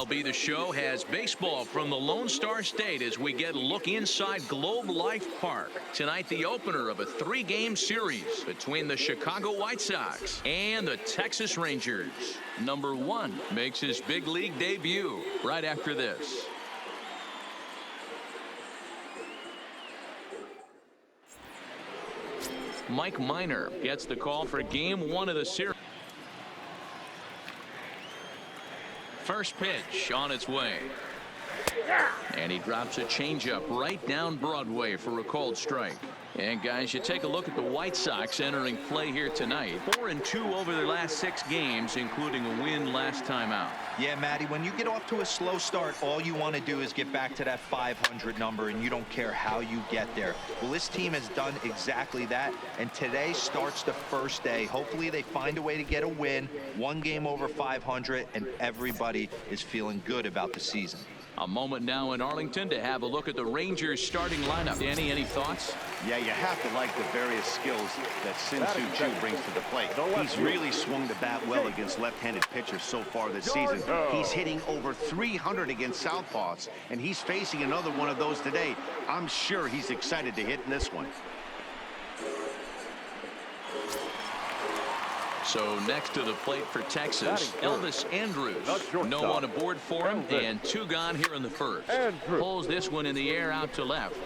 MLB The Show has baseball from the Lone Star State as we get a look inside Globe Life Park. Tonight, the opener of a 3-game series between the Chicago White Sox and the Texas Rangers. Number 1 makes his big league debut right after this. Mike Minor gets the call for game 1 of the series. First pitch on its way. And he drops a changeup right down Broadway for a called strike. And guys, you take a look at the White Sox entering play here tonight. 4-2 over their last 6 games, including a win last time out. Yeah, Matty, when you get off to a slow start, all you want to do is get back to that 500 number, and you don't care how you get there. Well, this team has done exactly that, and today starts the first day. Hopefully they find a way to get a win, 1 game over 500, and everybody is feeling good about the season. A moment now in Arlington to have a look at the Rangers starting lineup. Danny, any thoughts? Yeah, you have to like the various skills that Shin-Soo Choo brings to the plate. He's really swung the bat well against left-handed pitchers so far this season. He's hitting over 300 against southpaws, and he's facing another one of those today. I'm sure he's excited to hit in this one. So next to the plate for Texas, Elvis Andrus. No one aboard for him, and 2 gone here in the first. Pulls this one in the air out to left.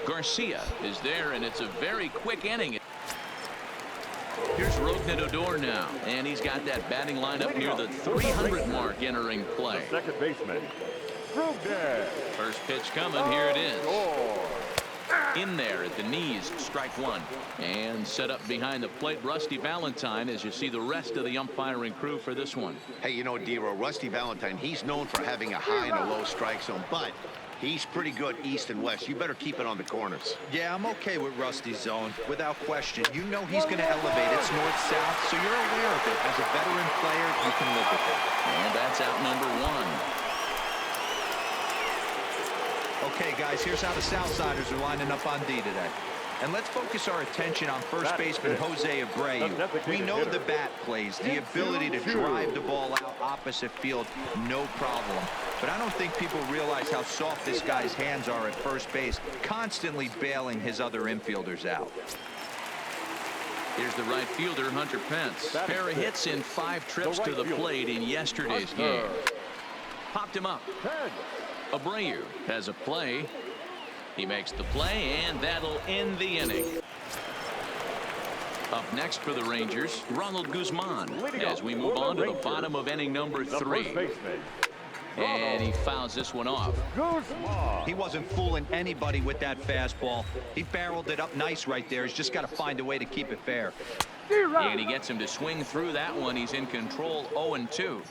Garcia is there, and it's a very quick inning. Here's Rougned Odor now, and he's got that batting lineup near the 300 mark entering play. Second baseman, First pitch coming, here it is. In there at the knees, strike 1. And set up behind the plate, Rusty Valentine, as you see the rest of the umpiring crew for this one. Hey, you know, Dero, Rusty Valentine, he's known for having a high and a low strike zone, but he's pretty good east and west. You better keep it on the corners. Yeah, I'm okay with Rusty's zone, without question. You know he's going to elevate. It's north-south, so you're aware of it. As a veteran player, you can live with it. And that's out number 1. Okay, guys, here's how the Southsiders are lining up on D today. And let's focus our attention on first baseman Jose Abreu. We know the bat plays, the ability to drive the ball out opposite field, no problem. But I don't think people realize how soft this guy's hands are at first base, constantly bailing his other infielders out. Here's the right fielder, Hunter Pence. Pair of hits in 5 trips to the plate in yesterday's game. Popped him up. Abreu has a play. He makes the play, and that'll end the inning. Up next for the Rangers, Ronald Guzman, as we move on to the bottom of inning number 3. And he fouls this one off. He wasn't fooling anybody with that fastball. He barreled it up nice right there. He's just got to find a way to keep it fair. And he gets him to swing through that one. He's in control, 0-2.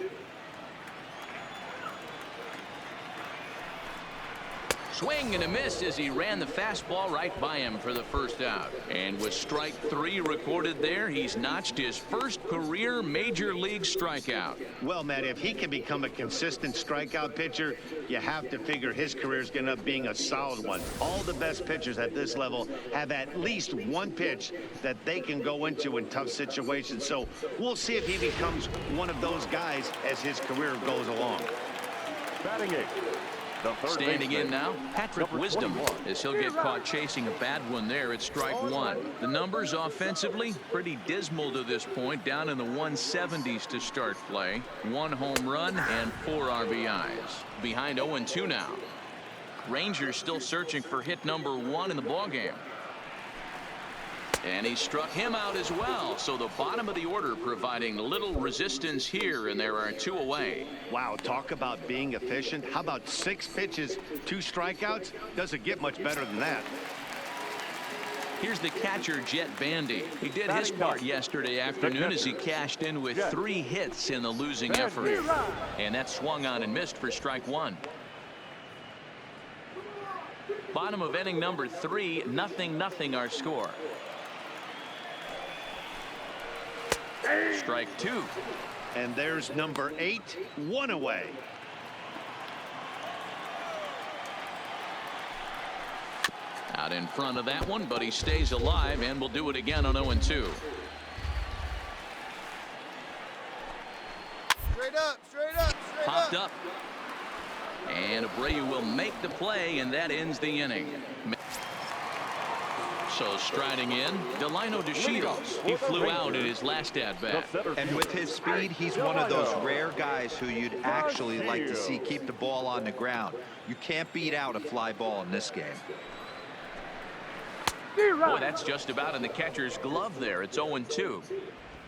Swing and a miss as he ran the fastball right by him for the first out. And with strike 3 recorded there, he's notched his first career major league strikeout. Well, Matt, if he can become a consistent strikeout pitcher, you have to figure his career is going to be a solid one. All the best pitchers at this level have at least one pitch that they can go into in tough situations. So we'll see if he becomes one of those guys as his career goes along. Batting 8. Standing in now, Patrick Wisdom, as he'll get caught chasing a bad one there at strike 1. The numbers offensively pretty dismal to this point, down in the 170s to start play. 1 home run and 4 RBIs. Behind 0-2 now. Rangers still searching for hit number 1 in the ballgame. And he struck him out as well. So the bottom of the order providing little resistance here, and there are 2 away. Wow, talk about being efficient. How about 6 pitches, 2 strikeouts? Doesn't get much better than that. Here's the catcher, Jet Bandy. He did his part yesterday afternoon as he cashed in with 3 hits in the losing effort. And that swung on and missed for strike 1. Bottom of inning number 3, 0-0 our score. Strike 2. And there's number 8, 1 away. Out in front of that one, but he stays alive and will do it again on 0-2. Straight up, straight up, straight Pop mixed up. And Abreu will make the play, and that ends the inning. So striding in, Delino DeShields. He flew out in his last at-bat. And with his speed, he's one of those rare guys who you'd actually like to see keep the ball on the ground. You can't beat out a fly ball in this game. Boy, that's just about in the catcher's glove there. It's 0-2.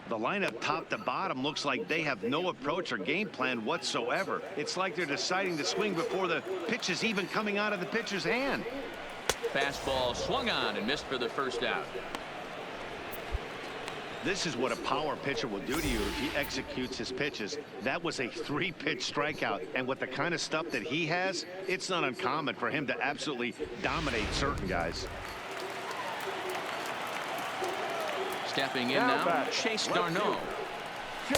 The lineup top to bottom looks like they have no approach or game plan whatsoever. It's like they're deciding to swing before the pitch is even coming out of the pitcher's hand. Fastball swung on and missed for the first out. This is what a power pitcher will do to you if he executes his pitches. That was a 3-pitch strikeout, and with the kind of stuff that he has, it's not uncommon for him to absolutely dominate certain guys. Stepping in now, Chase d'Arnaud.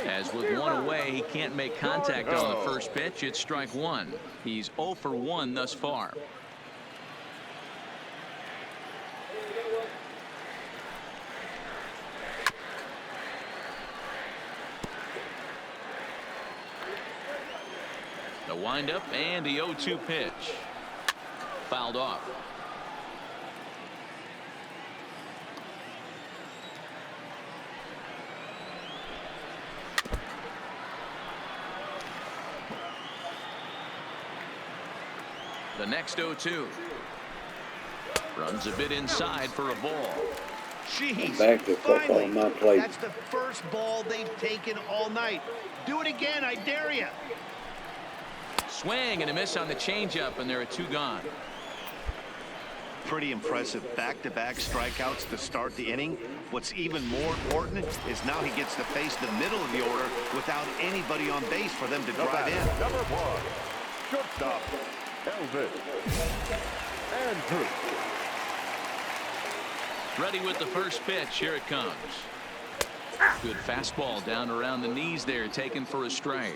As with one away, he can't make contact on the first pitch. It's strike one. He's 0 for 1 thus far. The windup and the 0-2 pitch. Fouled off. The next 0-2. Runs a bit inside for a ball. Jeez, Back to football finally, on my plate. that's the first ball they've taken all night. Do it again, I dare you. Swing and a miss on the changeup, and there are 2 gone. Pretty impressive back-to-back strikeouts to start the inning. What's even more important is now he gets to face the middle of the order without anybody on base for them to drive in. Number 1, shortstop, Elvis Andrus. Ready with the first pitch. Here it comes. Good fastball down around the knees there, taken for a strike.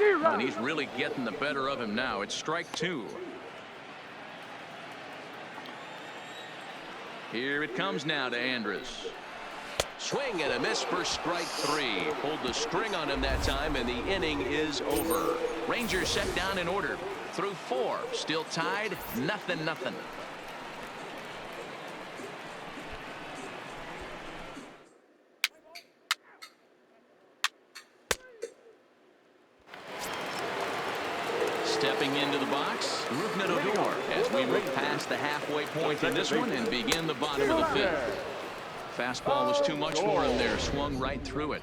And he's really getting the better of him now. It's strike 2. Here it comes now to Andrus. Swing and a miss for strike 3. Pulled the string on him that time, and the inning is over. Rangers set down in order. Through 4. Still tied. 0-0. Stepping into the box, Rougned Odor, as we move past the halfway point in this one and begin the bottom of the 5th. Fastball was too much for him there. Swung right through it.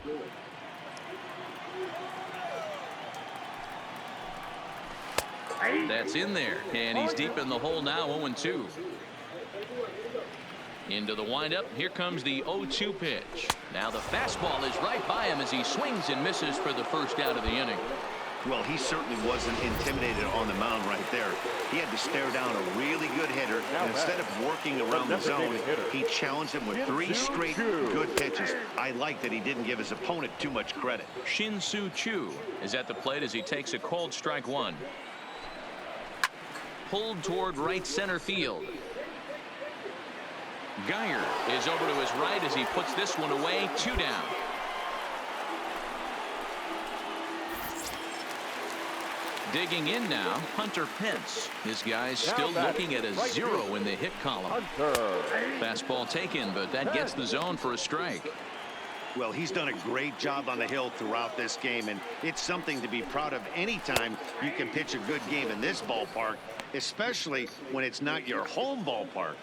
That's in there, and he's deep in the hole now. 0-2. Into the windup. Here comes the 0-2 pitch. Now the fastball is right by him as he swings and misses for the first out of the inning. Well, he certainly wasn't intimidated on the mound right there. He had to stare down a really good hitter, and instead of working around the zone, he challenged him with 3 straight good pitches. I like that he didn't give his opponent too much credit. Shin-Soo Choo is at the plate as he takes a cold strike 1. Pulled toward right center field. Geyer is over to his right as he puts this one away. 2 down. Digging in now, Hunter Pence. This guy's still looking at a 0 in the hit column. Fastball taken, but that gets the zone for a strike. Well, he's done a great job on the hill throughout this game, and it's something to be proud of anytime you can pitch a good game in this ballpark, especially when it's not your home ballpark.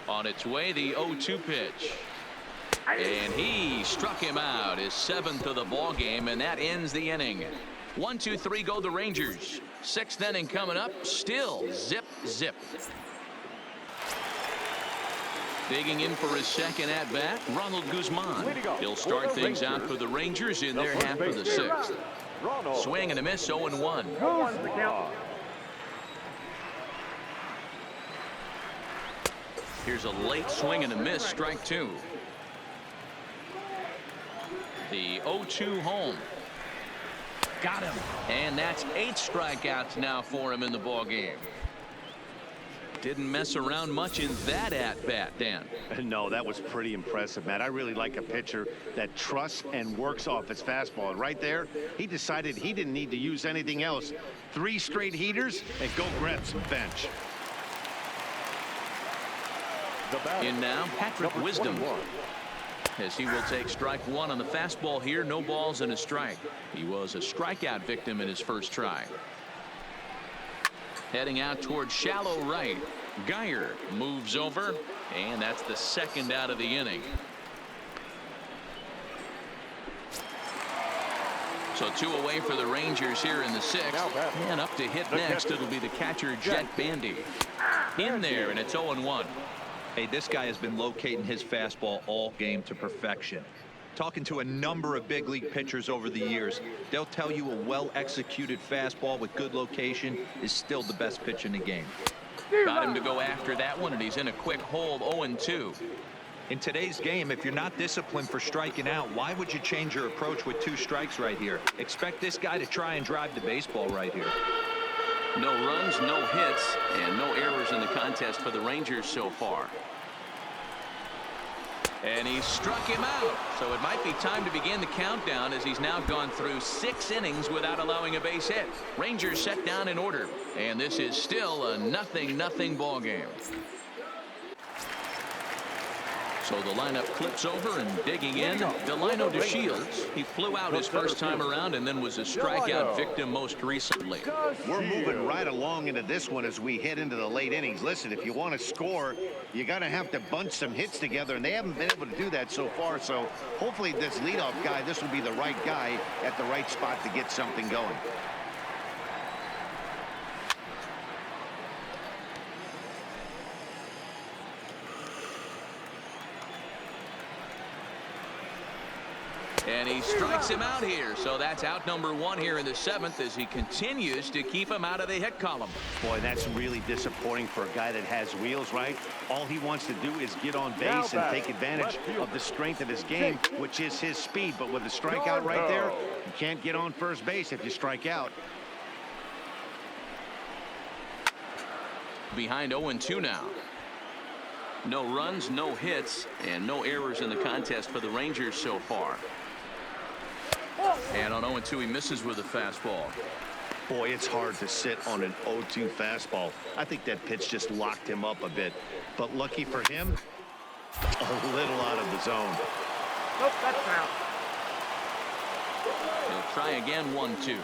On its way, the 0-2 pitch. And he struck him out, his 7th of the ball game, and that ends the inning. 1, 2, 3 go the Rangers. 6th inning coming up. Still zip. Digging in for his second at bat, Ronald Guzman. He'll start things out for the Rangers in their half of the 6th. Swing and a miss. 0-1. Here's a late swing and a miss. Strike 2. The 0-2 home. Got him. And that's 8 strikeouts now for him in the ball game. Didn't mess around much in that at-bat, Dan. No, that was pretty impressive, Matt. I really like a pitcher that trusts and works off his fastball. And right there, he decided he didn't need to use anything else. 3 straight heaters and go grab some bench. In now, Patrick Wisdom, as he will take strike 1 on the fastball here. No balls and a strike. He was a strikeout victim in his first try. Heading out towards shallow right. Geyer moves over, and that's the second out of the inning. So 2 away for the Rangers here in the 6th. And up to hit next, it'll be the catcher, Jet Bandy. In there, and it's 0-1. Hey, this guy has been locating his fastball all game to perfection. Talking to a number of big league pitchers over the years, they'll tell you a well-executed fastball with good location is still the best pitch in the game. Got him to go after that one, and he's in a quick hole, 0-2. In today's game, if you're not disciplined for striking out, why would you change your approach with 2 strikes right here? Expect this guy to try and drive the baseball right here. No runs, no hits, and no errors in the contest for the Rangers so far. And he struck him out. So it might be time to begin the countdown, as he's now gone through 6 innings without allowing a base hit. Rangers set down in order, and this is still a 0-0 ball game. So the lineup clips over, and digging in, Delino DeShields. He flew out his first time around and then was a strikeout victim most recently. We're moving right along into this one as we head into the late innings. Listen, if you want to score, you got to have to bunch some hits together, and they haven't been able to do that so far. So hopefully this leadoff guy, this will be the right guy at the right spot to get something going. And he strikes him out here. So that's out number 1 here in the 7th, as he continues to keep him out of the hit column. Boy, that's really disappointing for a guy that has wheels, right? All he wants to do is get on base and take advantage of the strength of his game, which is his speed. But with a strikeout right there, you can't get on first base if you strike out. Behind 0-2 now. No runs, no hits, and no errors in the contest for the Rangers so far. And on 0-2, he misses with a fastball. Boy, it's hard to sit on an 0-2 fastball. I think that pitch just locked him up a bit. But lucky for him, a little out of the zone. Nope, that's out. He'll try again, 1-2.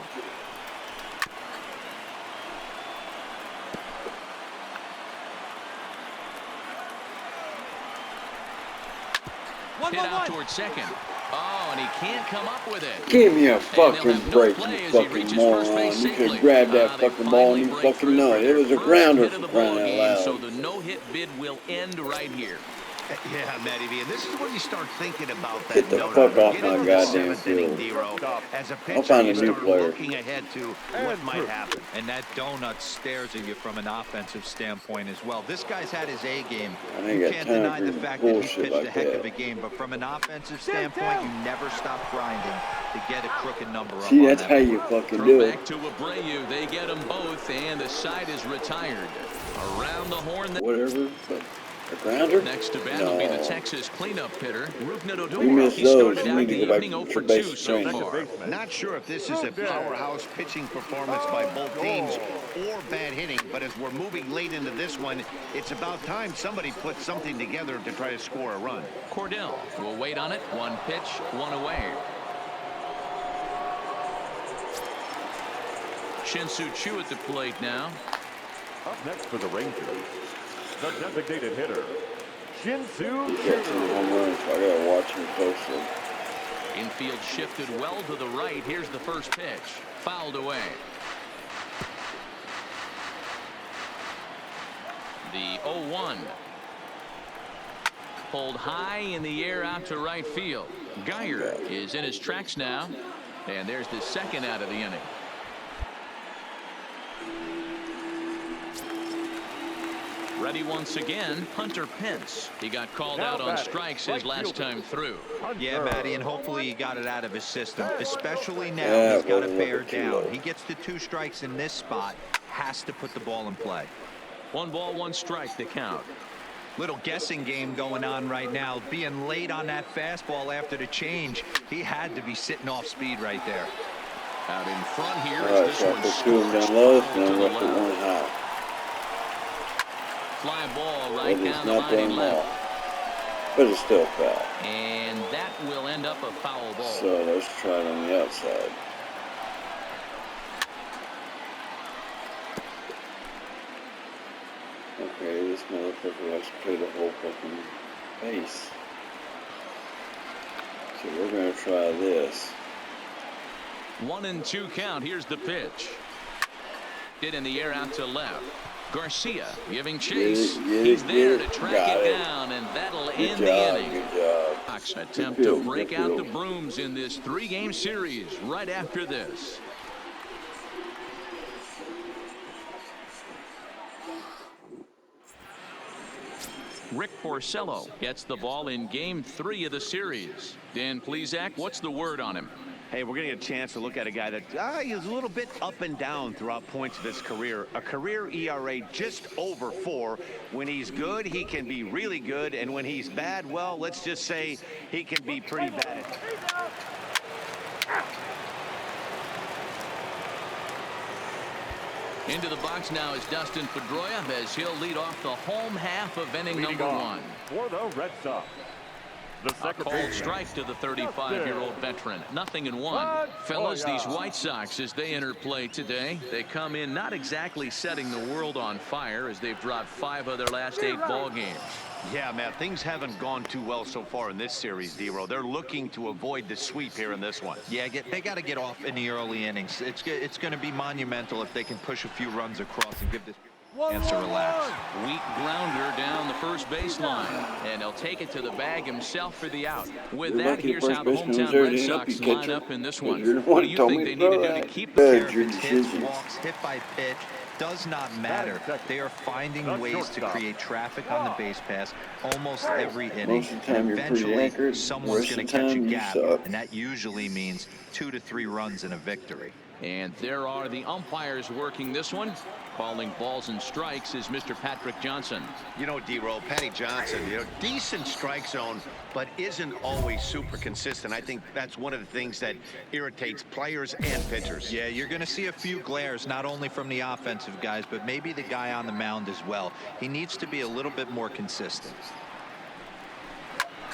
Hit out towards second. Oh, and he can't come up with it. Give me a fucking break, you fucking moron. You could grab that fucking ball and you fucking know it. It was a grounder for crying out loud. So the no-hit bid will end right here. Yeah, Matty V, and this is when you start thinking about that. Get the fuck off my goddamn field. As a pitcher, I'll find a you new start player. looking ahead to what might happen. And that donut stares at you from an offensive standpoint as well. This guy's had his A game. I ain't You got can't time deny for the fact that he's bullshit pitched a like heck that. of a game, but from an offensive standpoint, you never stop grinding to get a crooked number up. See, on that's that how ball. you fucking Throw do it. back to Abreu. They get them both, and the side is retired. Around the horn. Whatever, but a grounder? Next to bat will be the No. Texas cleanup hitter, Rougned We Odor. missed He those. started You out need the to go back evening to 0 your for base 2 so strength. far. Not sure if this is a powerhouse pitching performance by both teams or bad hitting, but as we're moving late into this one, it's about time somebody puts something together to try to score a run. Cordell will wait on it. 1 pitch, 1 away. Shin-Soo Choo at the plate now. Up next for the Rangers, the designated hitter, Shin-Soo He's got 2 home runs, so I gotta watch him closely. Infield shifted well to the right. Here's the first pitch. Fouled away. The 0-1. Pulled high in the air out to right field. Geyer is in his tracks now. And there's the second out of the inning. Ready once again, Hunter Pence. He got called out on strikes his last time through. Yeah, Matty, and hopefully he got it out of his system, especially now. Yeah, He's got to wasn't bear looking too down. low. He gets to 2 strikes in this spot, has to put the ball in play. 1 ball, 1 strike to count. Little guessing game going on right now. Being late on that fastball after the change. He had to be sitting off speed right there. Out in front here. All right, so I put 2 of them down low, and I'm going to put 1 high. Fly ball right That is down the not line done left. well. But it's still foul. And that will end up a foul ball. So let's try it on the outside. Okay, this motherfucker likes to play the whole fucking base. So we're going to try this. 1-2 count. Here's the pitch. Hit in the air out to left. Garcia giving chase. He's there to track it down, and that'll end the inning. Good job. Fox attempt to break out the brooms in this 3-game series right after this. Rick Porcello gets the ball in game 3 of the series. Dan Plesac, what's the word on him? Hey, we're going to get a chance to look at a guy that is a little bit up and down throughout points of his career. A career ERA just over 4. When he's good, he can be really good. And when he's bad, well, let's just say he can be pretty bad. Into the box now is Dustin Pedroia as he'll lead off the home half of inning number 1. For the Red Sox. A cold strike to the 35-year-old veteran. 0-1. Fellas, these White Sox, as they enter play today, they come in not exactly setting the world on fire as they've dropped 5 of their last 8 ball games. Yeah, Matt, things haven't gone too well so far in this series, D-Row. They're looking to avoid the sweep here in this one. Yeah, they got to get off in the early innings. It's going to be monumental if they can push a few runs across and give this chance to relax. Weak grounder down the first baseline, and he'll take it to the bag himself for the out. With that, here's how the hometown Red Sox line up in this one. What do you think they need to do to keep the care of hits, walks, hit by pitch? Does not matter. They are finding ways to create traffic on the base pass almost every inning. And eventually, someone's going to catch a gap, and that usually means 2 to 3 runs and a victory. And there are the umpires working this one. Calling balls and strikes is Mr. Patrick Johnson. You know, D-Roll, Patty Johnson, decent strike zone, but isn't always super consistent. I think that's one of the things that irritates players and pitchers. Yeah, you're going to see a few glares, not only from the offensive guys, but maybe the guy on the mound as well. He needs to be a little bit more consistent.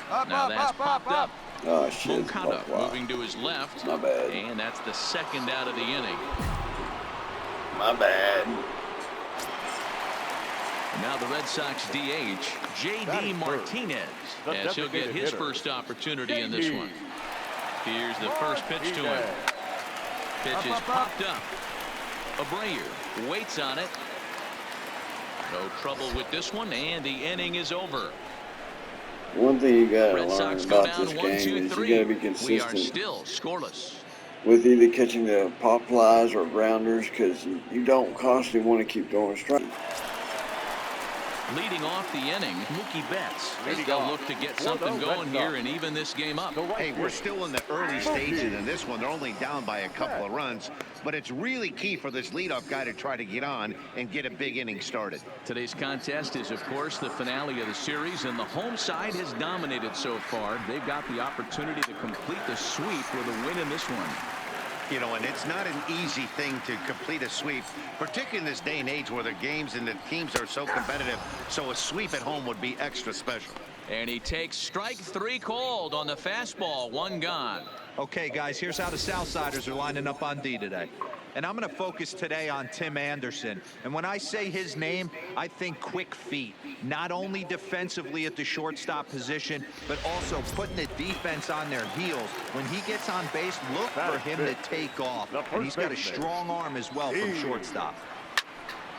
Now that's popped up. Oh, shit. Moncada moving to his left. My bad. And that's the 2nd out of the inning. My bad. Now the Red Sox DH, J.D. Martinez, as he'll get his first opportunity in this one. Here's the first pitch to him. Pitch is popped up. Abreu waits on it. No trouble with this one, and the inning is over. One thing you got to Red learn Sox go about down this 1, game 2, is 3. you got to be We are consistent still scoreless. with either catching the pop flies or grounders, because you don't constantly want to keep throwing strikes. Leading off the inning, Mookie Betts, as they'll look to get something going here and even this game up. Hey, we're still in the early stages in this one. They're only down by a couple of runs, but it's really key for this leadoff guy to try to get on and get a big inning started. Today's contest is, of course, the finale of the series, and the home side has dominated so far. They've got the opportunity to complete the sweep with a win in this one. You know, and it's not an easy thing to complete a sweep, particularly in this day and age where the games and the teams are so competitive. So a sweep at home would be extra special. And he takes strike 3 called on the fastball. 1 gone. Okay, guys, here's how the Southsiders are lining up on D today. And I'm going to focus today on Tim Anderson. And when I say his name, I think quick feet. Not only defensively at the shortstop position, but also putting the defense on their heels. When he gets on base, look for him to take off. And he's got a strong arm as well from shortstop.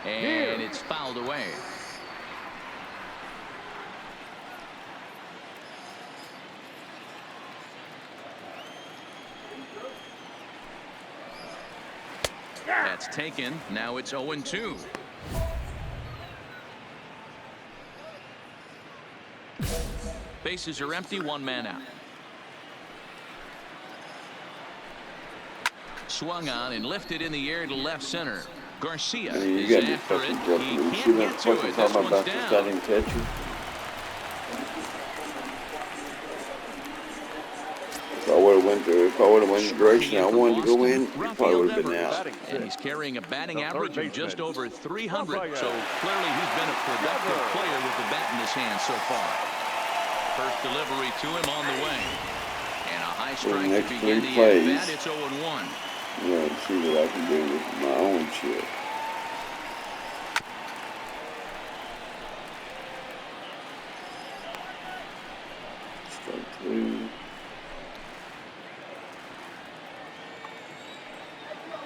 And it's fouled away. That's taken. Now it's 0-2. Bases are empty. 1 man out. Swung on and lifted in the air to left center. Garcia I mean, you is got to after it. fucking He jump. You see can't that get to fucking it. This talking one's about the down. starting catcher? If I would have went the direction I wanted to go in, it probably would have been out. And he's carrying a batting average of just over 300. So clearly he's been a productive player with the bat in his hand so far. First delivery to him on the way. And a high strike to begin the at-bat. It's 0-1. Yeah, let's see what I can do with my own shit. Strike 3.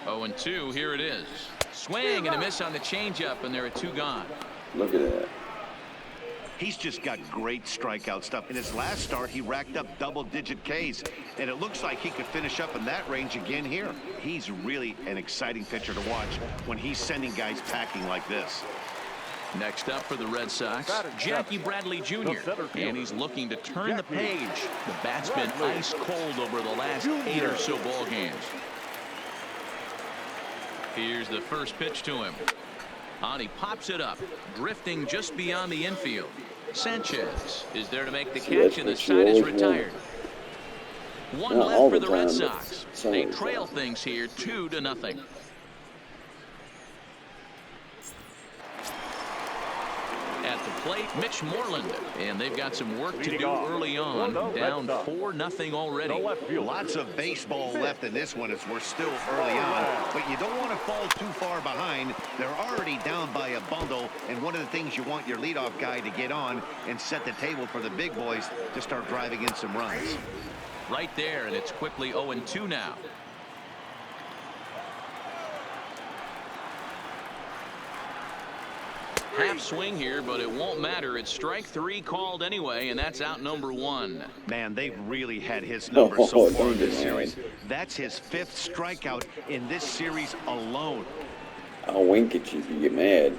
0-2, here it is. Swing and a miss on the changeup, and there are 2 gone. Look at that. He's just got great strikeout stuff. In his last start, he racked up double-digit Ks, and it looks like he could finish up in that range again here. He's really an exciting pitcher to watch when he's sending guys packing like this. Next up for the Red Sox, Jackie Bradley Jr., and he's looking to turn the page. The bat's been ice cold over the last 8 or so ball games. Here's the first pitch to him. And he pops it up, drifting just beyond the infield. Sanchez is there to make the catch, and the side is retired. One left for the Red Sox. They trail things here 2-0. At the plate, Mitch Moreland, and they've got some work to do early on. Down 4-0 already. Lots of baseball left in this one as we're still early on, but you don't want to fall too far behind. They're already down by a bundle, and one of the things you want your leadoff guy to get on and set the table for the big boys to start driving in some runs. Right there, and it's quickly 0-2 now. Half swing here, but it won't matter. It's strike 3 called anyway, and that's out number 1. Man, they've really had his number so far in this series. That's his 5th strikeout in this series alone. I'll wink at you if you get mad.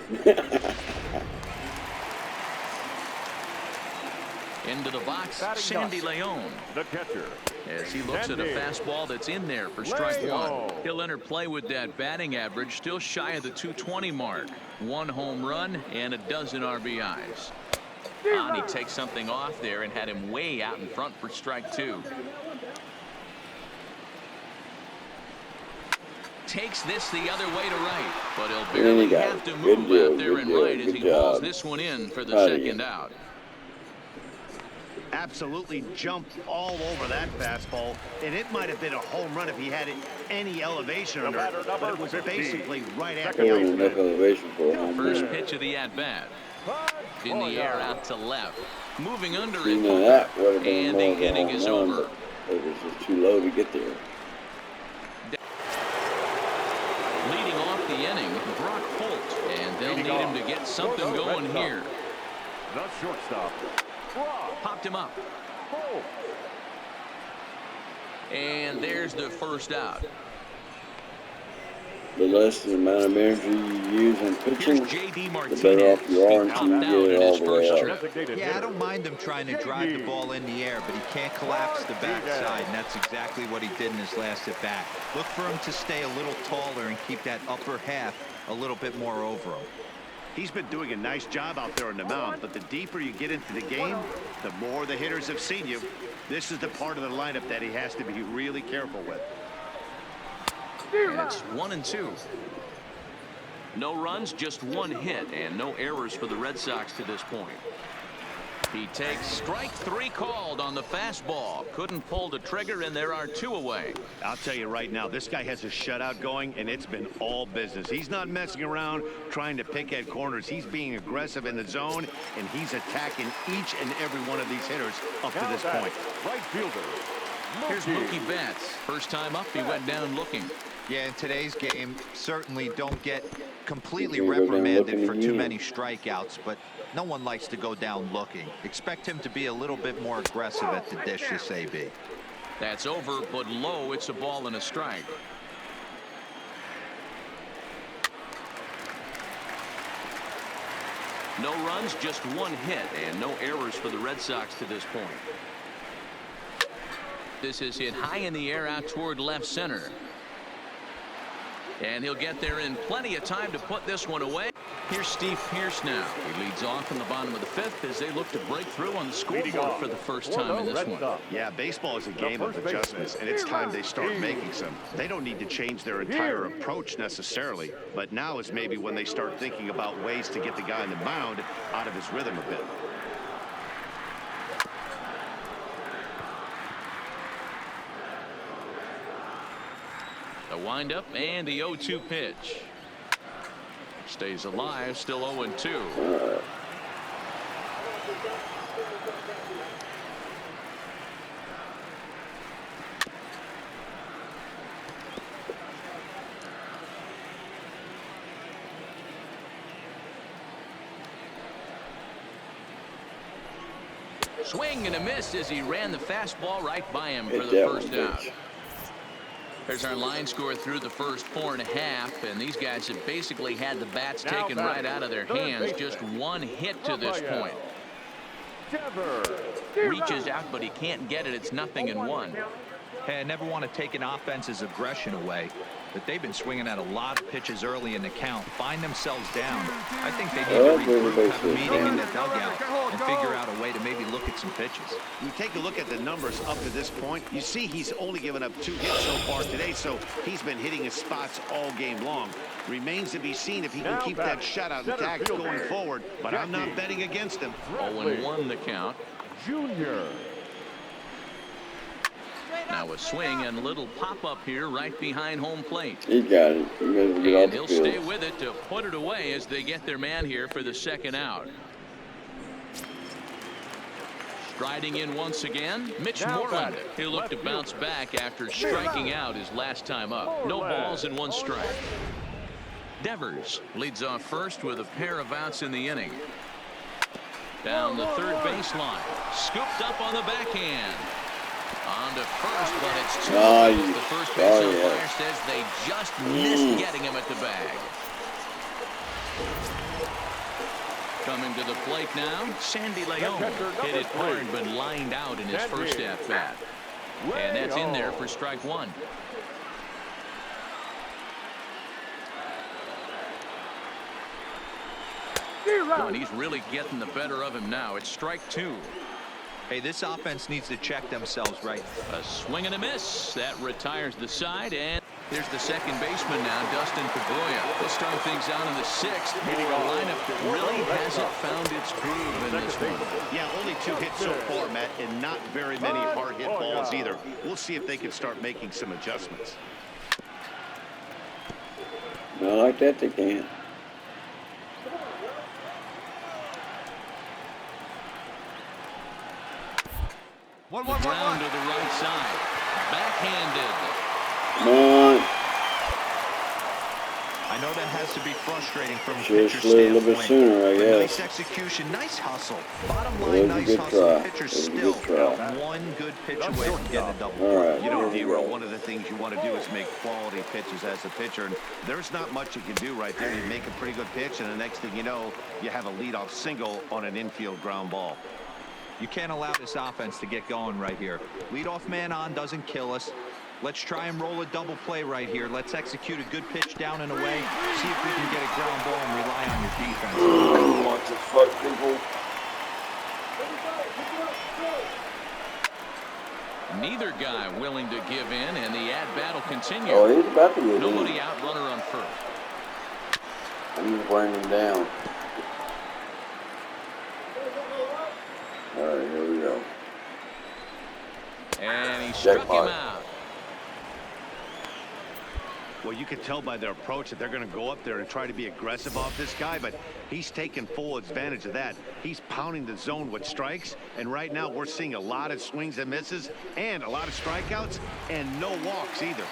Into the box, Sandy Leon. The catcher. As he looks at a fastball that's in there for strike 1. He'll enter play with that batting average, still shy of the 220 mark. 1 home run and a dozen RBIs. And he takes something off there and had him way out in front for strike 2. Takes this the other way to right, but he'll barely have to move out there and right as he hauls this one in for the second out. Absolutely jumped all over that fastball, and it might have been a home run if he had it any elevation under it, but it was basically right after the enough elevation for a home run. First pitch of the at-bat. In the air out to left. Moving under it. And the inning is over. It was just too low to get there. Leading off the inning, Brock Holt, and they'll need him to get something going here. The shortstop. Popped him up. And there's the first out. The less the amount of energy you use in pitching, J.D. the better off you are until you get it all the way up. Yeah, I don't mind him trying to drive the ball in the air, but he can't collapse the backside, and that's exactly what he did in his last at-bat. Look for him to stay a little taller and keep that upper half a little bit more over him. He's been doing a nice job out there on the mound, but the deeper you get into the game, the more the hitters have seen you. This is the part of the lineup that he has to be really careful with. And it's 1-2. No runs, just 1 hit, and no errors for the Red Sox to this point. He takes strike 3 called on the fastball. Couldn't pull the trigger, and there are 2 away. I'll tell you right now, this guy has a shutout going, and it's been all business. He's not messing around trying to pick at corners. He's being aggressive in the zone, and he's attacking each and every one of these hitters up to this point. Right fielder. Here's Mookie Betts. First time up, he went down looking. Yeah, in today's game, certainly don't get completely reprimanded for too many strikeouts, but no one likes to go down looking. Expect him to be a little bit more aggressive at the dish this AB. That's over, but low. It's a ball and a strike. No runs, just 1 hit, and no errors for the Red Sox to this point. This is hit high in the air out toward left center. And he'll get there in plenty of time to put this one away. Here's Steve Pearce now. He leads off in the bottom of the fifth as they look to break through on the scoreboard for the first time in this one. Yeah, baseball is a game of adjustments, and it's time they start making some. They don't need to change their entire approach necessarily, but now is maybe when they start thinking about ways to get the guy on the mound out of his rhythm a bit. The windup and the 0-2 pitch. Stays alive, still 0-2. Swing and a miss as he ran the fastball right by him for the first out. There's our line score through the first 4.5, and these guys have basically had the bats taken right out of their hands. Just one hit to this point. Reaches out, but he can't get it. It's 0-1. Hey, I never want to take an offense's aggression away, but they've been swinging at a lot of pitches early in the count. Find themselves down. I think they need to regroup, have a meeting in the dugout, and figure out a way to maybe look at some pitches. You take a look at the numbers up to this point, you see he's only given up 2 hits so far today, so he's been hitting his spots all game long. Remains to be seen if he can keep that shutout intact going forward, but I'm not betting against him. 0-1 the count. Junior. Now a swing and a little pop-up here right behind home plate. He got it. And he'll stay with it to put it away as they get their man here for the second out. Striding in once again, Mitch Moreland. He'll look to bounce back after striking out his last time up. No balls and 1 strike. Devers leads off first with a pair of outs in the inning. Down the third baseline. Scooped up on the backhand. On to first, but it's too late. The first base umpire says they just missed getting him at the bag. Coming to the plate now, Sandy Leon. Hit it hard, but lined out in his first at-bat. And that's in there for strike 1. Oh, and he's really getting the better of him now. It's strike 2. Hey, this offense needs to check themselves right. A swing and a miss. That retires the side, and there's the second baseman now, Dustin Pedroia. They'll start things out in the 6th for a lineup that really hasn't found its groove in this one. Yeah, only 2 hits so far, Matt, and not very many hard hit balls either. We'll see if they can start making some adjustments. Not like that, they can't. Ground to the right side. Backhanded. Come on. I know that has to be frustrating from a Should pitcher's have slid a little bit standpoint. sooner, I guess. Nice execution, nice hustle. Bottom Well, line, that was a nice good hustle. try. Pitcher's That was a still good try. one good pitch away from getting a double. All right. You know, there we D-Roll, go. one of the things you want to do is make quality pitches as a pitcher, and there's not much you can do right there. You make a pretty good pitch, and the next thing you know, you have a leadoff single on an infield ground ball. You can't allow this offense to get going right here. Leadoff man on doesn't kill us. Let's try and roll a double play right here. Let's execute a good pitch down and away. See if we can get a ground ball and rely on your defense. What the fuck, people? Neither guy willing to give in, and the at-bat will continue. Oh, he's about to get Nobody in. out, runner on first. I'm just wearing him down. All right, here we go. And he struck him Jackpot. out. Well, you can tell by their approach that they're going to go up there and try to be aggressive off this guy, but he's taking full advantage of that. He's pounding the zone with strikes, and right now we're seeing a lot of swings and misses and a lot of strikeouts and no walks either.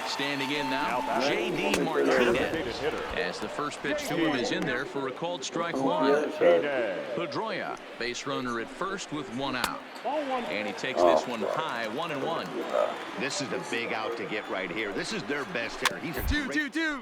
Standing in now, J.D. Martinez. As the first pitch to him is in there for a called strike 1. Pedroia, base runner at first with 1 out. And he takes this one high, 1-1. This is the big out to get right here. This is their best hitter. He's a 2-2-2.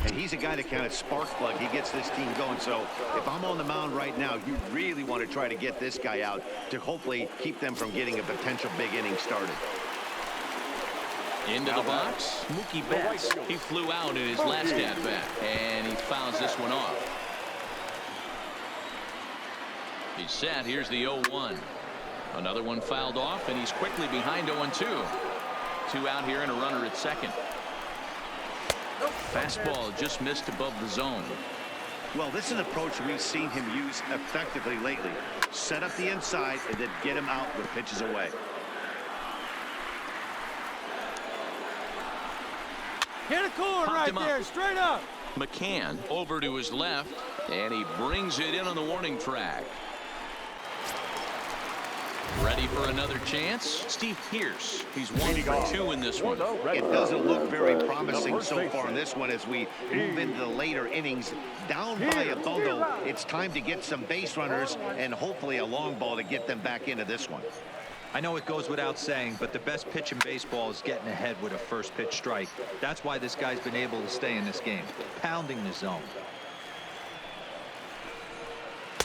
And he's a guy that kind of spark plug. He gets this team going. So if I'm on the mound right now, you really want to try to get this guy out to hopefully keep them from getting a potential big inning started. Into the box, Mookie Betts. He flew out in his last at-bat, and he fouls this one off. He's set. Here's the 0-1. Another one fouled off, and he's quickly behind 0-2. 2 out here and a runner at second. Fastball just missed above the zone. Well, this is an approach we've seen him use effectively lately. Set up the inside and then get him out with pitches away. Hit a corn right there, straight up. McCann over to his left, and he brings it in on the warning track. Ready for another chance? Steve Pearce. He's 1 for 2 in this one. It doesn't look very promising so far in this one as we move into the later innings. Down by a bundle, it's time to get some base runners and hopefully a long ball to get them back into this one. I know it goes without saying, but the best pitch in baseball is getting ahead with a first pitch strike. That's why this guy's been able to stay in this game, pounding the zone.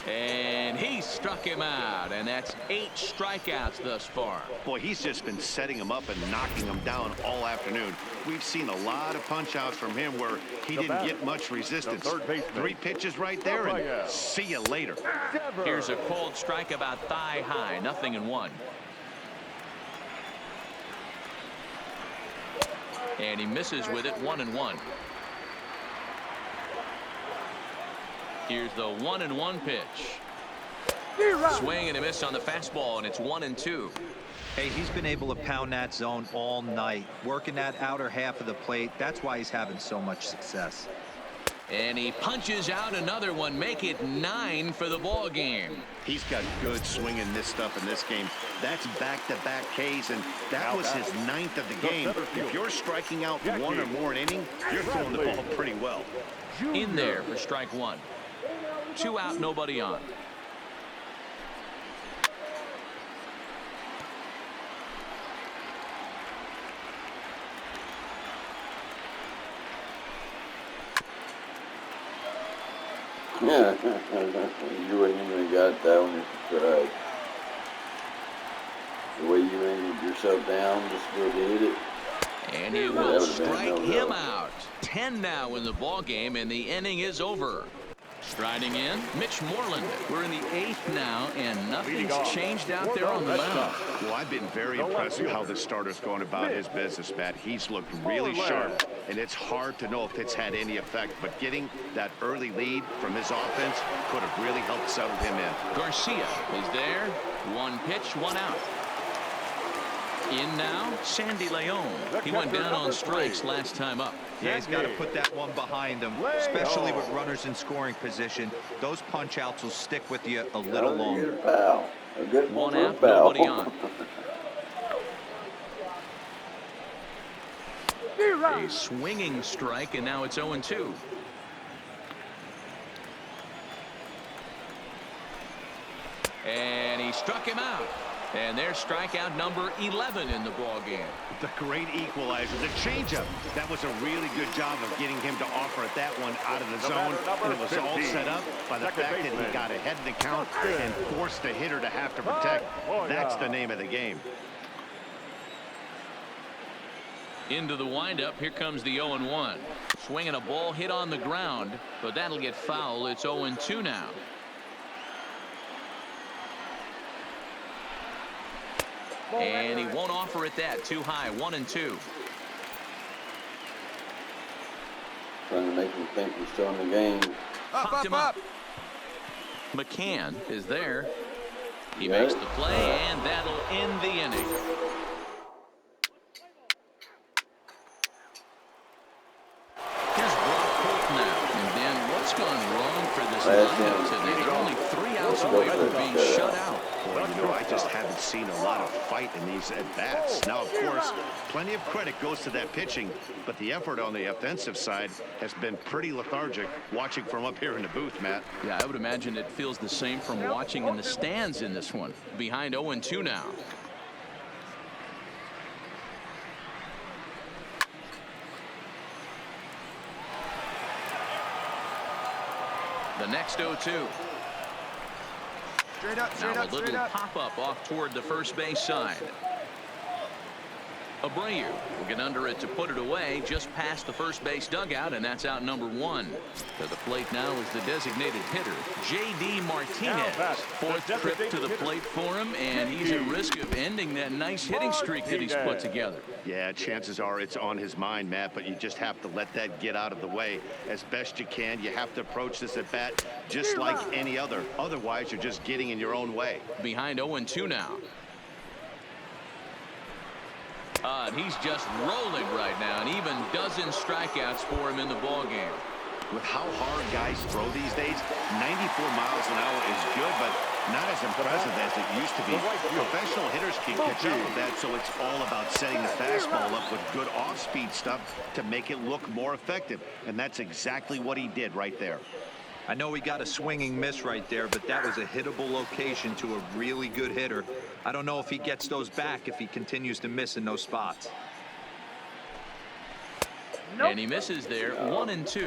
And he struck him out, and that's 8 strikeouts thus far. Boy, he's just been setting him up and knocking him down all afternoon. We've seen a lot of punch-outs from him where he didn't get much resistance. 3 pitches right there, and see you later. Here's a cold strike about thigh high, 0-1. And he misses with it, 1-1. Here's the 1-1 pitch. Swing and a miss on the fastball, and it's 1-2. Hey, he's been able to pound that zone all night, working that outer half of the plate. That's why he's having so much success. And he punches out another one, make it 9 for the ball game. He's got good swing and miss stuff in this game. That's back-to-back Ks, and that was his 9th of the game. If you're striking out 1 or more an inning, you're throwing the ball pretty well. In there for strike 1. 2 out, nobody on. Yeah, you wouldn't even got that one if you tried. The way you angled yourself down just to go to hit it. And he will strike him out. 10 now in the ball game, and the inning is over. Striding in, Mitch Moreland. We're in the 8th now, and nothing's changed out there on the mound. Well, I've been very impressed with how this starter's going about his business, Matt. He's looked really sharp, and it's hard to know if it's had any effect, but getting that early lead from his offense could have really helped settle him in. Garcia is there. 1 pitch, 1 out. In now, Sandy Leon. He went down on strikes last time up. Yeah, he's got to put that one behind him, especially with runners in scoring position. Those punch-outs will stick with you a little longer. 1 out, nobody on. A swinging strike, and now it's 0-2. And he struck him out. And there's strikeout number 11 in the ball game. The great equalizer, the changeup. That was a really good job of getting him to offer at that one out of the zone. And it was all set up by the fact that he got ahead of the count and forced the hitter to have to protect. That's the name of the game. Into the windup, here comes the 0-1. Swinging a ball hit on the ground, but that'll get foul. It's 0-2 now. And he won't offer it that. Too high. 1-2. Trying to make him think he's still in the game. Popped him up. McCann is there. He makes the play, and that'll end the inning. Here's Brock Holt now. And then what's gone wrong for this lineup today? They're only 3 outs away from being shut out. Well, you know, I just haven't seen a lot of fight in these at-bats. Now, of course, plenty of credit goes to that pitching, but the effort on the offensive side has been pretty lethargic watching from up here in the booth, Matt. Yeah, I would imagine it feels the same from watching in the stands in this one. Behind 0-2 now. The next 0-2. Now a little pop-up off toward the first base side. Abreu will get under it to put it away just past the first base dugout, and that's out number 1. To the plate now is the designated hitter, J.D. Martinez. Fourth trip to the plate for him, and he's at risk of ending that nice hitting streak that he's put together. Yeah, chances are it's on his mind, Matt, but you just have to let that get out of the way as best you can. You have to approach this at bat just like any other. Otherwise, you're just getting in your own way. Behind 0-2 now. And he's just rolling right now, and even dozen strikeouts for him in the ball game. With how hard guys throw these days, 94 miles an hour is good, but not as impressive as it used to be. Professional hitters can catch up with that, so it's all about setting the fastball up with good off-speed stuff to make it look more effective, and that's exactly what he did right there. I know he got a swinging miss right there, but that was a hittable location to a really good hitter. I don't know if he gets those back if he continues to miss in those spots. And he misses there, 1-2.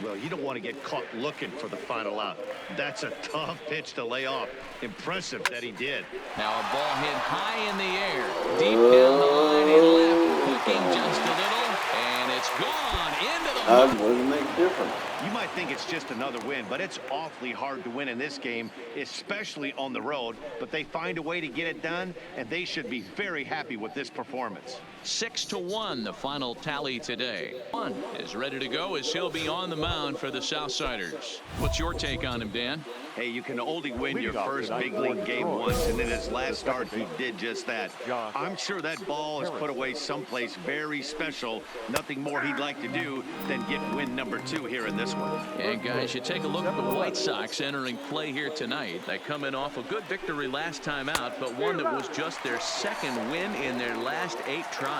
Well, you don't want to get caught looking for the final out. That's a tough pitch to lay off. Impressive that he did. Now a ball hit high in the air. Deep down the line and left. Looking just a little. And it's gone into the That wouldn't make a difference. You might think it's just another win, but it's awfully hard to win in this game, especially on the road. But they find a way to get it done, and they should be very happy with this performance. 6-1, the final tally today. One is ready to go as he'll be on the mound for the Southsiders. What's your take on him, Dan? Hey, you can only win your first big league game once, and in his last start, he did just that. I'm sure that ball is put away someplace very special. Nothing more he'd like to do than get win number 2 here in this one. And guys, you take a look at the White Sox entering play here tonight. They come in off a good victory last time out, but one that was just their second win in their last 8 tries.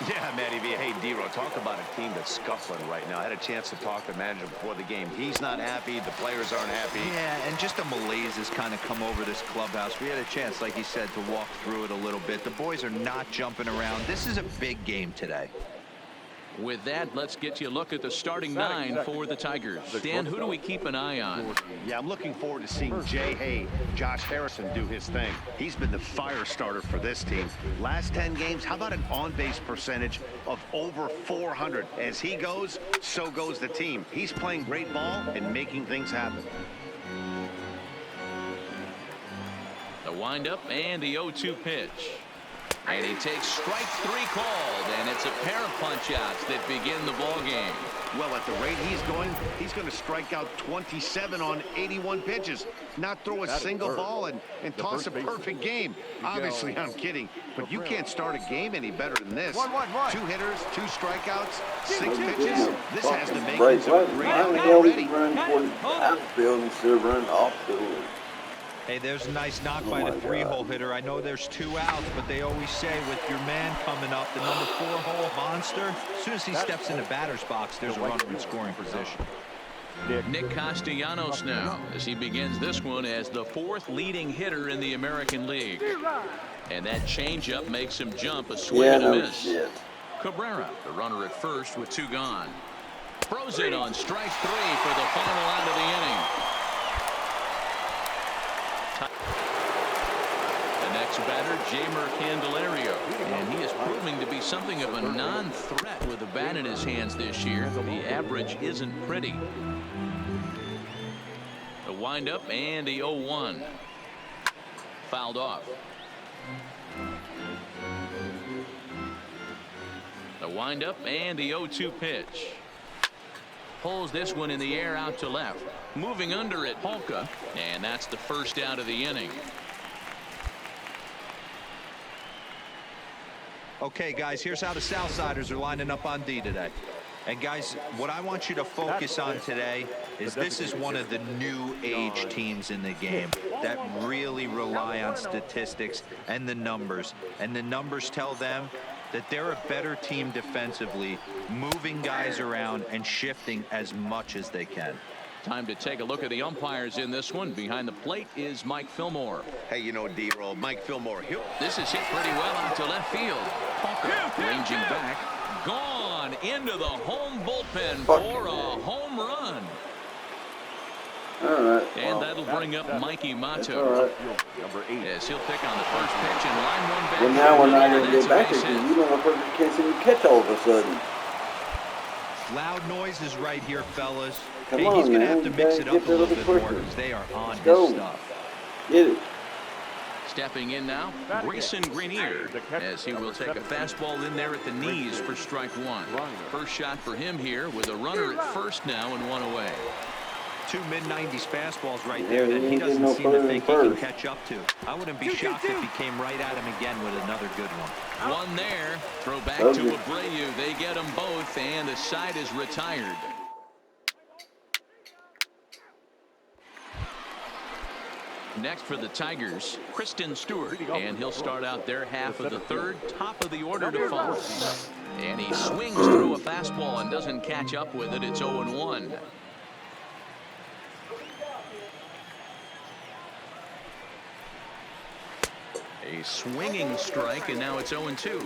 Yeah, Matty V. Hey, D-Row, talk about a team that's scuffling right now. I had a chance to talk to the manager before the game. He's not happy. The players aren't happy. Yeah, and just a malaise has kind of come over this clubhouse. We had a chance, like he said, to walk through it a little bit. The boys are not jumping around. This is a big game today. With that, let's get you a look at the starting 9 for the Tigers. Dan, who do we keep an eye on? Yeah, I'm looking forward to seeing Jay Hay, Josh Harrison do his thing. He's been the fire starter for this team. Last 10 games, how about an on-base percentage of over 400? As he goes, so goes the team. He's playing great ball and making things happen. The windup and the 0-2 pitch. And he takes strike 3 called, and it's a pair of punch-outs that begin the ball game. Well, at the rate he's going to strike out 27 on 81 pitches, not throw a single ball, and toss a perfect game. Obviously, I'm kidding, but you can't start a game any better than this. 2 hitters, 2 strikeouts, 6 pitches. This has the makings of a great outing already. Outfield instead of running offfield. Hey, there's a nice knock by the 3-hole hitter. I know there's 2 outs, but they always say with your man coming up, the number 4-hole monster, as soon as he steps in the batter's box, there's a runner in scoring position. Nick Castellanos now, as he begins this one as the 4th leading hitter in the American League. And that changeup makes him jump a swing and a miss. Cabrera, the runner at first with 2 gone. Throws it on strike 3 for the final out of the inning. The next batter, Jeimer Candelario, and he is proving to be something of a non-threat with a bat in his hands this year. The average isn't pretty. The windup and the 0-1. Fouled off. The windup and the 0-2 pitch. Pulls this one in the air out to left. Moving under it, Polka, and that's the first out of the inning. Okay, guys, here's how the Southsiders are lining up on D today. And, guys, what I want you to focus on today is this is one of the new age teams in the game that really rely on statistics and the numbers. And the numbers tell them that they're a better team defensively, moving guys around and shifting as much as they can. Time to take a look at the umpires in this one. Behind the plate is Mike Fillmore. Hey, you know, D-Roll, Mike Fillmore. This is hit pretty well out to left field. Parker ranging back. Gone into the home bullpen for a home run. All right. And that'll bring up Mikey That's Mato. all right. Number 8. As he'll pick on the first pitch and line one back. Well, now we're not going to That's get a back base there hit. because you motherfuckers can't see me catch all of a sudden. Loud noises right here, fellas. Come Hey, on, he's going to man. have to mix it Get up a there a little little bit more quicker. because they are on his go. stuff. Get it. Stepping in now, Grayson Greenier, as he will take a fastball in there at the knees for strike one. First shot for him here with a runner at first now and one away. Two mid-90s fastballs right there that he ain't doesn't getting no seem to further think than he can first. catch up to. I wouldn't be shocked if he came right at him again with another good one. One there. Throw back Love to it. Abreu. They get them both, and the side is retired. Next for the Tigers, Kristen Stewart, and he'll start out their half of the third, top of the order to follow. And he swings through a fastball and doesn't catch up with it. It's 0-1. A swinging strike, and now it's 0-2.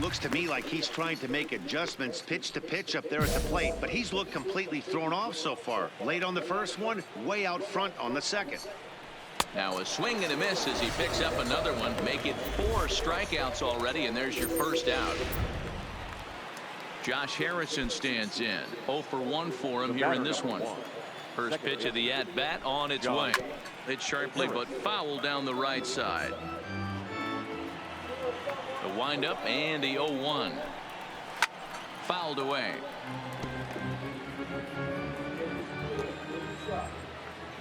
Looks to me like he's trying to make adjustments pitch to pitch up there at the plate, but he's looked completely thrown off so far. Late on the first one, way out front on the second. Now a swing and a miss as he picks up another one. Make it 4 strikeouts already, and there's your first out. Josh Harrison stands in. 0 for 1 for him here in this one. First pitch of the at-bat on its way. Hit sharply but foul down the right side. The windup and the 0-1. Fouled away.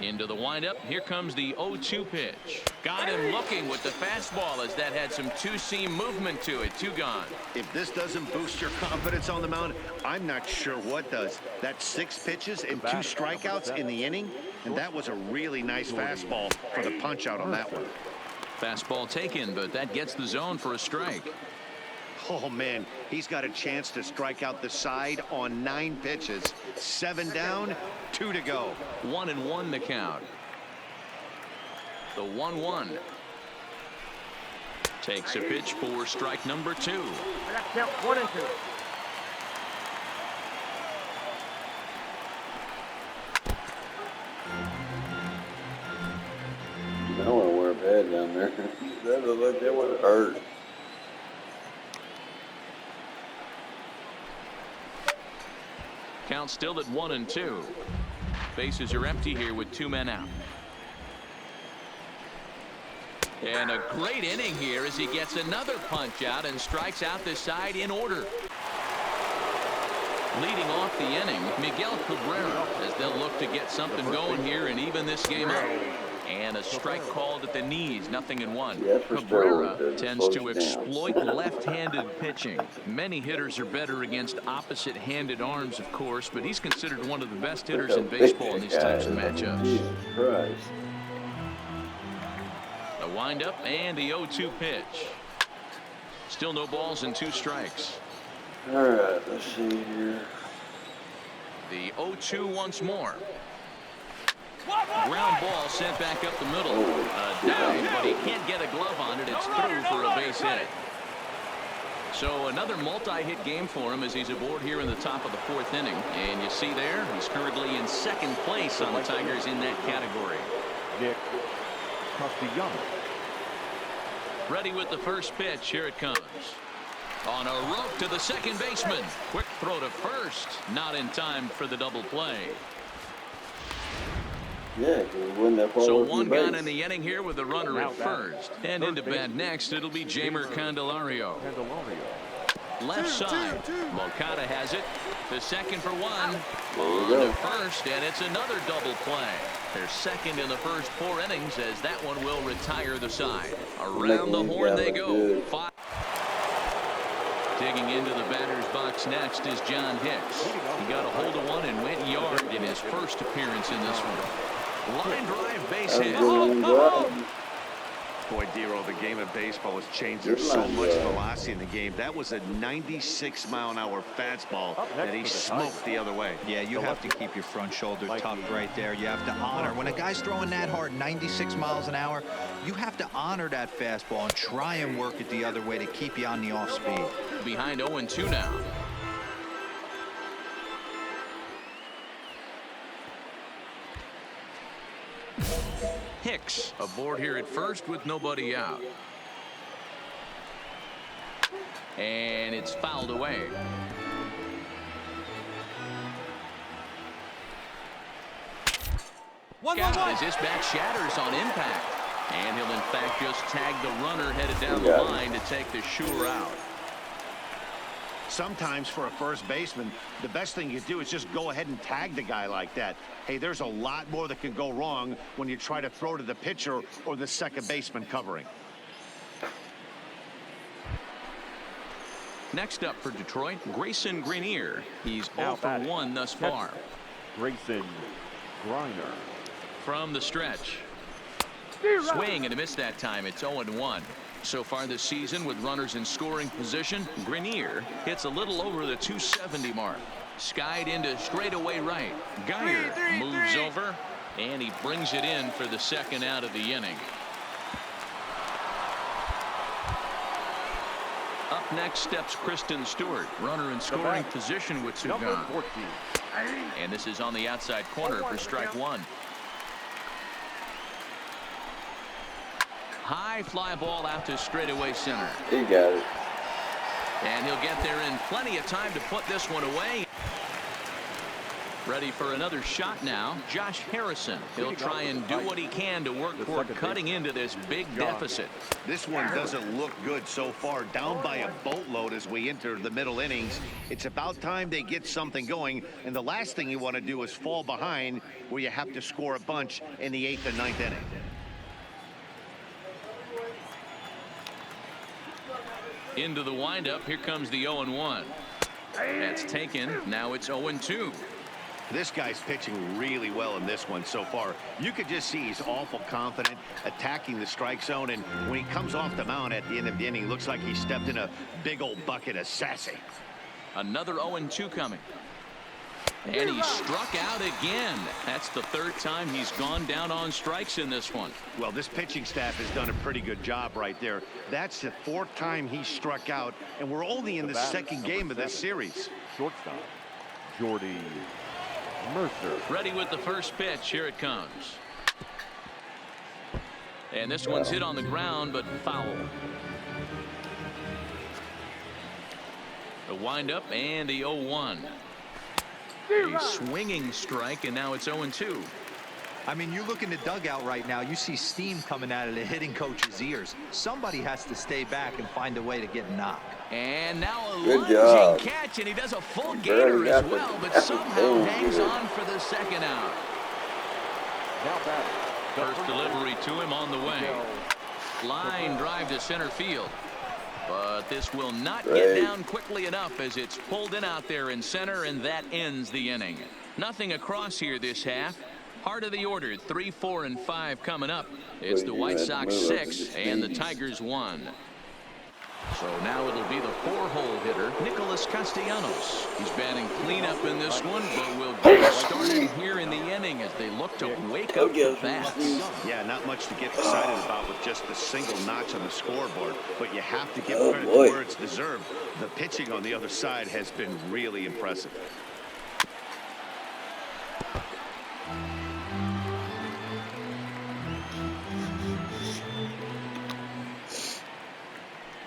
Into the windup. Here comes the 0-2 pitch. Got him looking with the fastball as that had some two-seam movement to it. 2 gone. If this doesn't boost your confidence on the mound, I'm not sure what does. That's 6 pitches and 2 strikeouts in the inning, and that was a really nice fastball for the punch out on that one. Fastball taken, but that gets the zone for a strike. Oh, man, he's got a chance to strike out the side on 9 pitches. 7 down, 2 to go. 1-1 the count. The 1-1. Takes a pitch for strike number 2. I got to count 1 and 2. I don't want to wear a pad down there. That looks like that would hurt. Count still at 1-2. Bases are empty here with 2 men out. And a great inning here as he gets another punch out and strikes out the side in order. Leading off the inning, Miguel Cabrera, as they'll look to get something going here and even this game up. And a strike called at the knees, 0-1. Yeah, Cabrera tends to exploit left-handed pitching. Many hitters are better against opposite-handed arms, of course, but he's considered one of the best hitters in baseball in these types of matchups. Jesus Christ. The windup and the 0-2 pitch. Still no balls and 2 strikes. All right, let's see here. The 0-2 once more. Ground ball sent back up the middle. A dive, but he can't get a glove on it. It's through for a base hit. So another multi-hit game for him as he's aboard here in the top of the 4th inning. And you see there, he's currently in 2nd place on the Tigers in that category. Nick Castellanos. Ready with the first pitch. Here it comes. On a rope to the second baseman. Quick throw to first. Not in time for the double play. Yeah, because it wasn't that far So away from 1 the gun base. in the inning here with the runner at first. And into bat next, it'll be Jamer Candelario. Left side. Moncada has it. The second for 1. On to first, and it's another double play. They're second in the first 4 innings as that one will retire the side. Around the horn they go. 5. Digging into the batter's box next is John Hicks. He got a hold of one and went yard in his first appearance in this one. Line drive base hit. Boy, Dero, the game of baseball has changed. There's so much velocity in the game. That was a 96-mile-an-hour fastball that he smoked the other way. Yeah, you have to keep your front shoulder tucked right there. You have to honor. When a guy's throwing that hard, 96 miles an hour, you have to honor that fastball and try and work it the other way to keep you on the off speed. Behind 0-2 now. Aboard here at first with nobody out. And it's fouled away. As this bat shatters on impact. And he'll in fact just tag the runner headed down the line to take the sure out. Sometimes for a first baseman, the best thing you do is just go ahead and tag the guy like that. Hey, there's a lot more that can go wrong when you try to throw to the pitcher or the second baseman covering. Next up for Detroit, Grayson Greenier. He's 0 for 1 thus far. Grayson Greenier. From the stretch. Swing and a miss that time. It's 0-1. So far this season with runners in scoring position, Greenier hits a little over the 270 mark. Skied into straightaway right. Geyer moves over, and he brings it in for the second out of the inning. Up next steps Kristen Stewart, runner in scoring position with 2 gone. And this is on the outside corner for strike 1. High fly ball out to straightaway center. He got it. And he'll get there in plenty of time to put this one away. Ready for another shot now, Josh Harrison. He'll try and do what he can to work toward cutting into this big deficit. This one doesn't look good so far. Down by a boatload as we enter the middle innings. It's about time they get something going. And the last thing you want to do is fall behind where you have to score a bunch in the 8th and 9th inning. Into the windup. Here comes the 0-1. That's taken. Now it's 0-2. This guy's pitching really well in this one so far. You could just see he's awful confident attacking the strike zone, and when he comes off the mound at the end of the inning, looks like he stepped in a big old bucket of sassy. Another 0-2 coming. And he struck out again. That's the 3rd time he's gone down on strikes in this one. Well, this pitching staff has done a pretty good job right there. That's the 4th time he struck out, and we're only in the 2nd game of this series. Shortstop, Jordy Mercer. Ready with the first pitch. Here it comes. And this one's hit on the ground, but foul. The windup and the 0-1. A swinging strike, and now it's 0-2. I mean, you look in the dugout right now, you see steam coming out of the hitting coach's ears. Somebody has to stay back and find a way to get knocked. And now a Good lunging catch, and he does a full gator as well, but somehow hangs on for the second out. First delivery to him on the way. Line drive to center field. But this will not get down quickly enough as it's pulled in out there in center, and that ends the inning. Nothing across here this half. Heart of the order, 3, 4, and 5 coming up. It's the White Sox 6 and the Tigers 1. So now it'll be the 4-hole hitter, Nicholas Castellanos. He's batting cleanup in this one, but will get started here in the inning as they look to wake up the bats. Yeah, not much to get excited about with just a single notch on the scoreboard, but you have to give credit to where it's deserved. The pitching on the other side has been really impressive.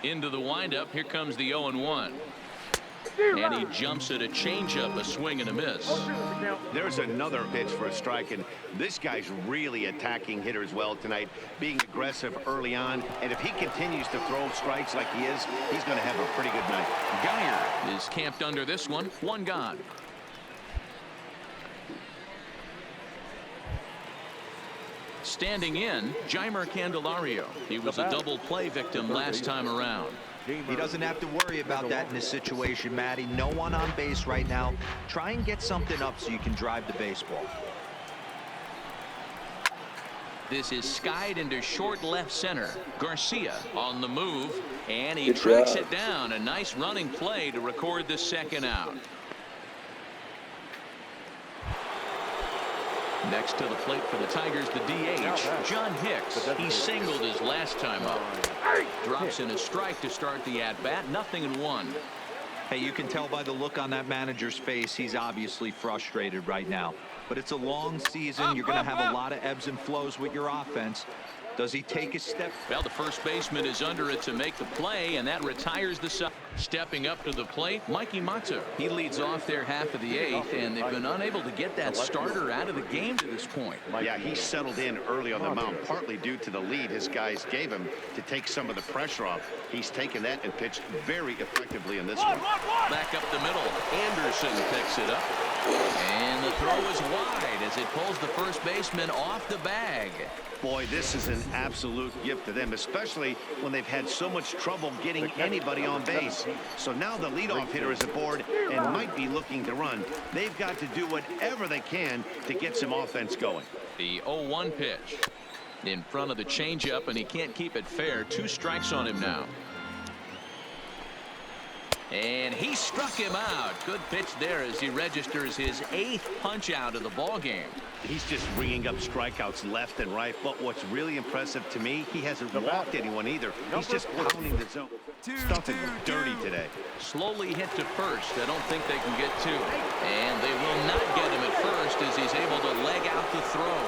Into the windup. Here comes the 0-1. And he jumps at a changeup, a swing and a miss. There's another pitch for a strike, and this guy's really attacking hitters well tonight, being aggressive early on. And if he continues to throw strikes like he is, he's going to have a pretty good night. Geyer is camped under this one. 1 gone. Standing in, Jeimer Candelario. He was a double play victim last time around. He doesn't have to worry about that in this situation, Matty. No one on base right now. Try and get something up so you can drive the baseball. This is skied into short left center. Garcia on the move, and he tracks it down. A nice running play to record the second out. Next to the plate for the Tigers, the DH, John Hicks. He singled his last time up. Drops in a strike to start the at-bat. 0-1. Hey, you can tell by the look on that manager's face, he's obviously frustrated right now. But it's a long season. You're going to have a lot of ebbs and flows with your offense. Does he take a step? Well, the first baseman is under it to make the play, and that retires the side. Stepping up to the plate, Mikey Matsu. He leads off their half of the eighth, and they've been unable to get that starter out of the game to this point. Yeah, he settled in early on the mound, partly due to the lead his guys gave him to take some of the pressure off. He's taken that and pitched very effectively in this one. Back up the middle. Anderson picks it up. And the throw is wide as it pulls the first baseman off the bag. Boy, this is an absolute gift to them, especially when they've had so much trouble getting anybody on base. So now the leadoff hitter is aboard and might be looking to run. They've got to do whatever they can to get some offense going. The 0-1 pitch in front of the changeup, and he can't keep it fair. 2 strikes on him now. And he struck him out. Good pitch there as he registers his 8th punch out of the ball game. He's just ringing up strikeouts left and right. But what's really impressive to me, he hasn't walked anyone either. He's just pounding the zone. Stuffing dirty today. Slowly hit to first. I don't think they can get 2. And they will not get him at first as he's able to leg out the throw.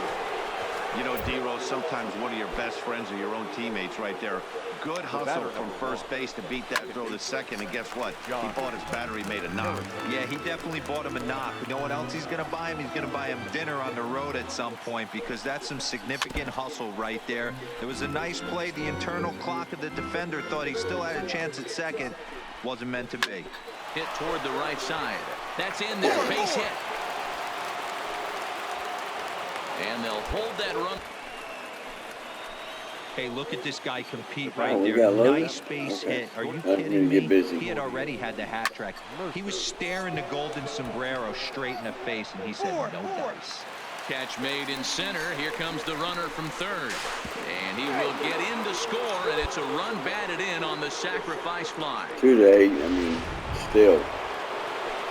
You know, D-Rose, sometimes one of your best friends are your own teammates right there. Good hustle from first base to beat that throw to second, and guess what? He bought his battery made a knock. Yeah, he definitely bought him a knock. You know what else he's going to buy him? He's going to buy him dinner on the road at some point, because that's some significant hustle right there. It was a nice play. The internal clock of the defender thought he still had a chance at second. Wasn't meant to be. Hit toward the right side. That's in there. Base hit. And they'll hold that run. Hey, look at this guy compete right there. Nice base hit. Are you kidding me? He had already had the hat trick. He was staring the golden sombrero straight in the face, and he said, no dice. Catch made in center. Here comes the runner from third. And he will get in to score, and it's a run batted in on the sacrifice fly. 2-8, I mean, still.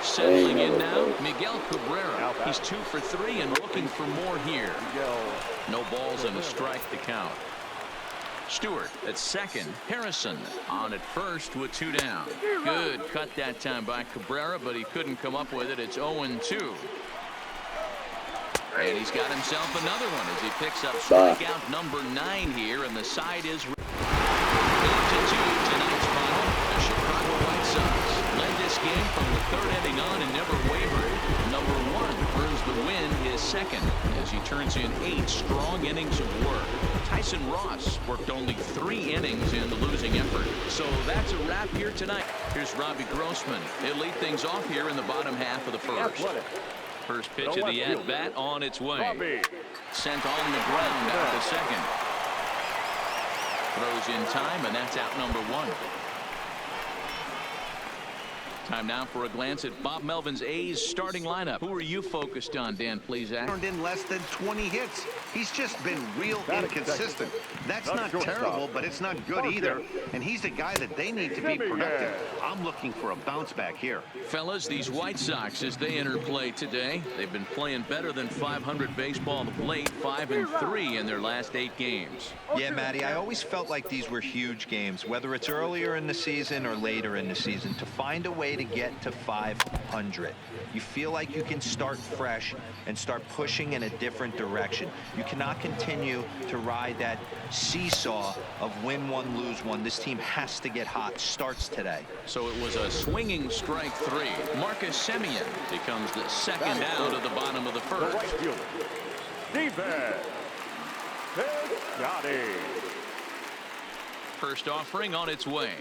Settling in now, Miguel Cabrera. He's 2 for 3 and looking for more here. No balls and a strike to count. Stewart at second. Harrison on at first with 2 down. Good cut that time by Cabrera, but he couldn't come up with it. It's 0-2. And he's got himself another one as he picks up strikeout number 9 here, and the side is 8-2 tonight's final. The Chicago White Sox led this game from the 3rd inning on and never wavered. Number 1 earns the win, his 2nd, as he turns in 8 strong innings of work. Tyson Ross worked only 3 innings in the losing effort. So that's a wrap here tonight. Here's Robbie Grossman. He'll lead things off here in the bottom half of the first. First pitch of the at-bat on its way. Sent on the ground out to second. Throws in time, and that's out number 1. Time now for a glance at Bob Melvin's A's starting lineup. Who are you focused on, Dan Plesac? Turned in less than 20 hits. He's just been real inconsistent. That's not terrible, but it's not good either. And he's a guy that they need to be productive. I'm looking for a bounce back here. Fellas, these White Sox, as they enter play today, they've been playing better than .500 baseball of late, 5-3 in their last 8 games. Yeah, Matty, I always felt like these were huge games, whether it's earlier in the season or later in the season, to find a way to get to 500. You feel like you can start fresh and start pushing in a different direction. You cannot continue to ride that seesaw of win one, lose one. This team has to get hot. Starts today. So it was a swinging strike 3. Marcus Semien becomes the 2nd out of the bottom of the first. First offering on its way.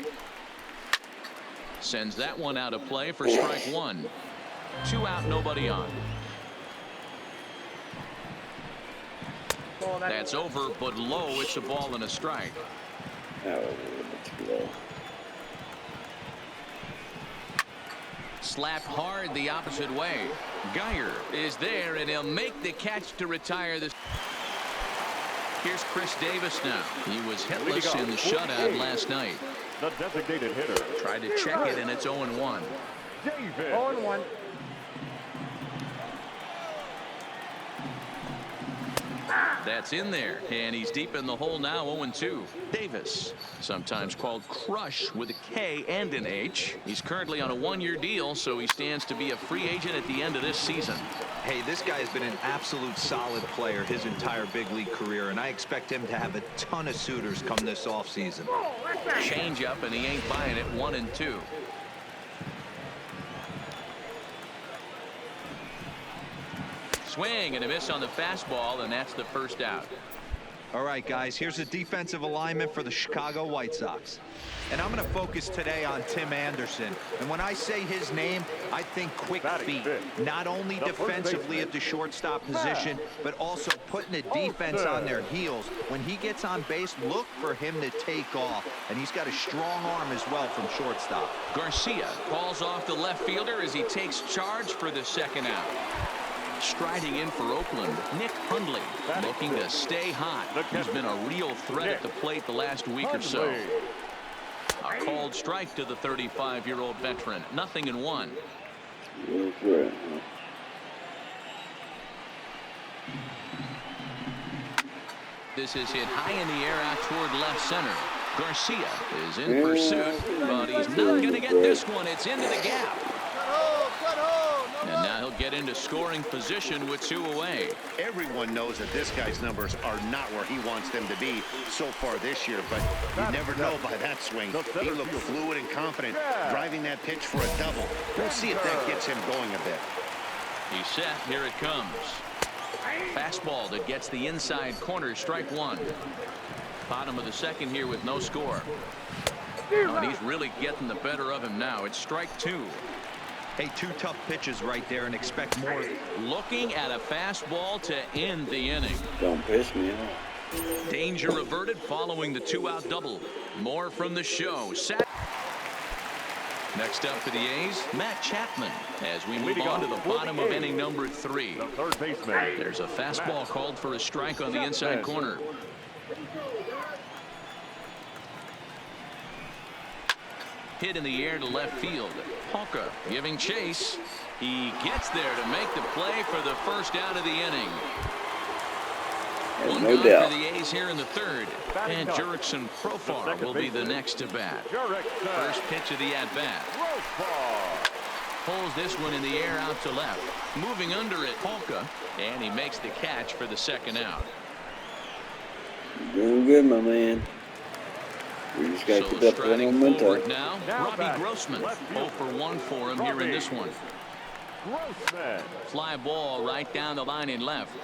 Sends that one out of play for strike 1. 2 out, nobody on. That's over, but low. It's a ball and a strike. Slapped hard the opposite way. Geyer is there, and he'll make the catch to retire this. Here's Chris Davis now. He was hitless in the shutout last night. The designated hitter. Tried to check it, and it's 0-1. 0-1. That's in there, and he's deep in the hole now. 0-2. Davis, sometimes called Crush with a K and an H. He's currently on a 1-year deal, so he stands to be a free agent at the end of this season. Hey, this guy has been an absolute solid player his entire big league career, and I expect him to have a ton of suitors come this offseason. Change up, and he ain't buying it. 1-2. Swing and a miss on the fastball, and that's the first out. All right, guys, here's a defensive alignment for the Chicago White Sox. And I'm going to focus today on Tim Anderson. And when I say his name, I think quick feet. Not only defensively at the shortstop position, but also putting the defense on their heels. When he gets on base, look for him to take off. And he's got a strong arm as well from shortstop. Garcia calls off the left fielder as he takes charge for the second out. Striding in for Oakland, Nick Hundley, looking to stay hot. He's been a real threat at the plate the last week or so. A called strike to the 35-year-old veteran. 0-1. This is hit high in the air out toward left center. Garcia is in pursuit, but he's not going to get this one. It's into the gap. And now he'll get into scoring position with 2 away. Everyone knows that this guy's numbers are not where he wants them to be so far this year, but you never know by that swing. He looked fluid and confident, driving that pitch for a double. We'll see if that gets him going a bit. He's set. Here it comes. Fastball that gets the inside corner. Strike 1. Bottom of the second here with no score. Oh, and he's really getting the better of him now. It's strike 2. Hey, 2 tough pitches right there, and expect more. Looking at a fastball to end the inning. Don't piss me off. Danger averted following the 2-out double. More from the show. Next up for the A's, Matt Chapman, as we move on to the bottom of inning number 3. There's a fastball called for a strike on the inside corner. Hit in the air to left field. Hawker giving chase. He gets there to make the play for the first out of the inning. One no gone doubt for the A's here in the 3rd. And Jurickson Profar will be the next to bat. First pitch of the at-bat. Pulls this one in the air out to left. Moving under it, Polka. And he makes the catch for the second out. Doing good, my man. We just got to keep up the momentum. Now, Robbie Grossman. 0 for 1 for him here in this one. Fly ball right down the line in left.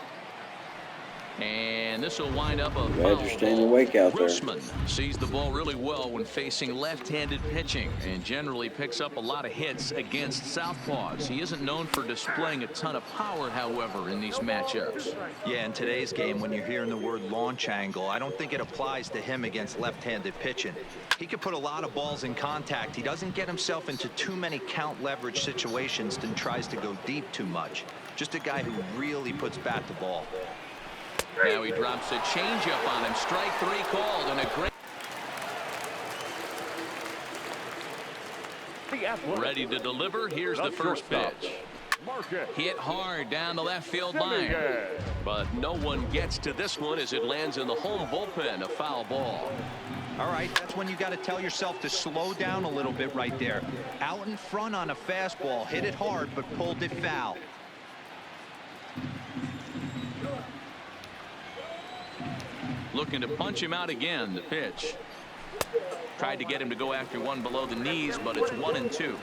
And this will wind up a foul ball. Grossman sees the ball really well when facing left-handed pitching and generally picks up a lot of hits against southpaws. He isn't known for displaying a ton of power, however, in these matchups. Yeah, in today's game, when you're hearing the word launch angle, I don't think it applies to him against left-handed pitching. He can put a lot of balls in contact. He doesn't get himself into too many count leverage situations and tries to go deep too much. Just a guy who really puts bat to ball. Now he drops a changeup on him. Strike 3 called, and a great. Ready to deliver. Here's the first pitch. Hit hard down the left field line. But no one gets to this one as it lands in the home bullpen. A foul ball. All right, that's when you got to tell yourself to slow down a little bit right there. Out in front on a fastball. Hit it hard, but pulled it foul. Looking to punch him out again. The pitch. Tried to get him to go after one below the knees, but it's 1-2.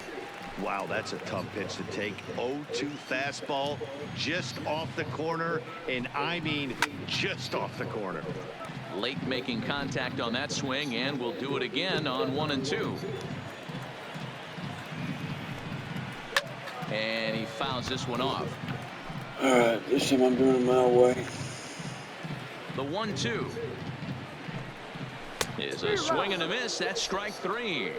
Wow, that's a tough pitch to take. 0-2 fastball just off the corner, and I mean just off the corner. Late making contact on that swing, and we'll do it again on 1-2. And he fouls this one off. All right, this time I'm doing it my way. The 1-2 is a swing and a miss. That's strike 3.